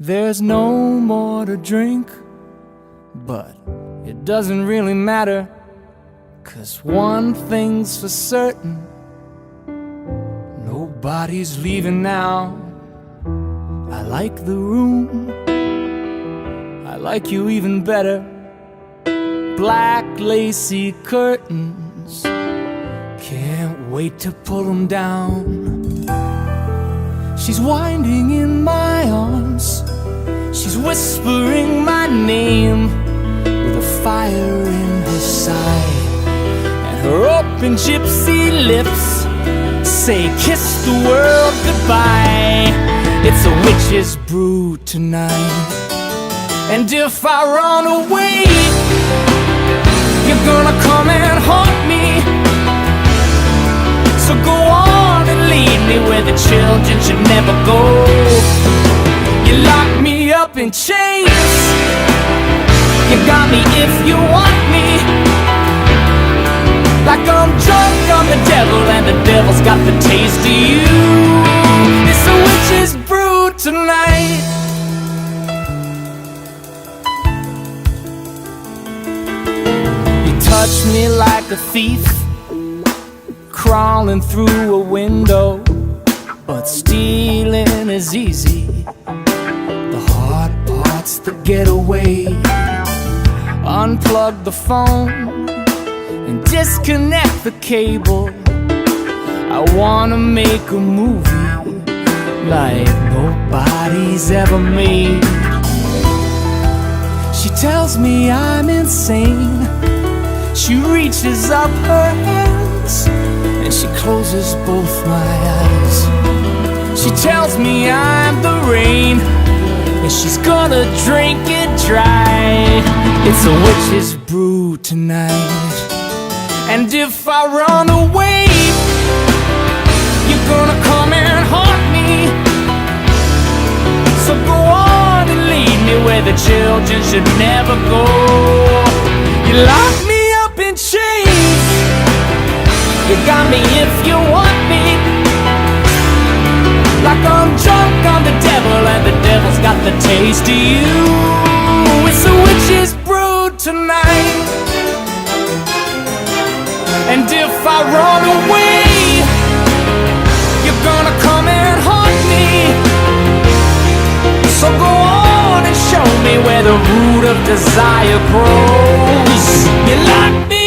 There's no more to drink, but it doesn't really matter, 'cause one thing's for certain: nobody's leaving now. I like the room, I like you even better. Black lacy curtains, can't wait to pull them down. She's winding in my arms, she's whispering my name, with a fire in her side, and her open gypsy lips say kiss the world goodbye. It's a witch's brew tonight, and if I run away, you're gonna come and haunt me. So go on and lead me where the children should never go. You lock me up in chains, you got me if you want me, like I'm drunk on the devil and the devil's got the taste of you. It's a witch's brew tonight. You touch me like a thief, crawling through a window, but stealing is easy. The hard part's the getaway. Unplug the phone and disconnect the cable. I wanna make a movie like nobody's ever made. She tells me I'm insane, she reaches up her hands and she closes both my eyes. She tells me I'm the rain, and she's gonna drink it dry. It's a witch's brew tonight, and if I run away, you're gonna come and haunt me. So go on and lead me where the children should never go. You lock me up in chains, you got me if you want me, like I'm drunk on the devil and the devil's got the taste of you. It's a witch's brew tonight, and if I run away, you're gonna come and haunt me. So go on and show me where the root of desire grows. You lock me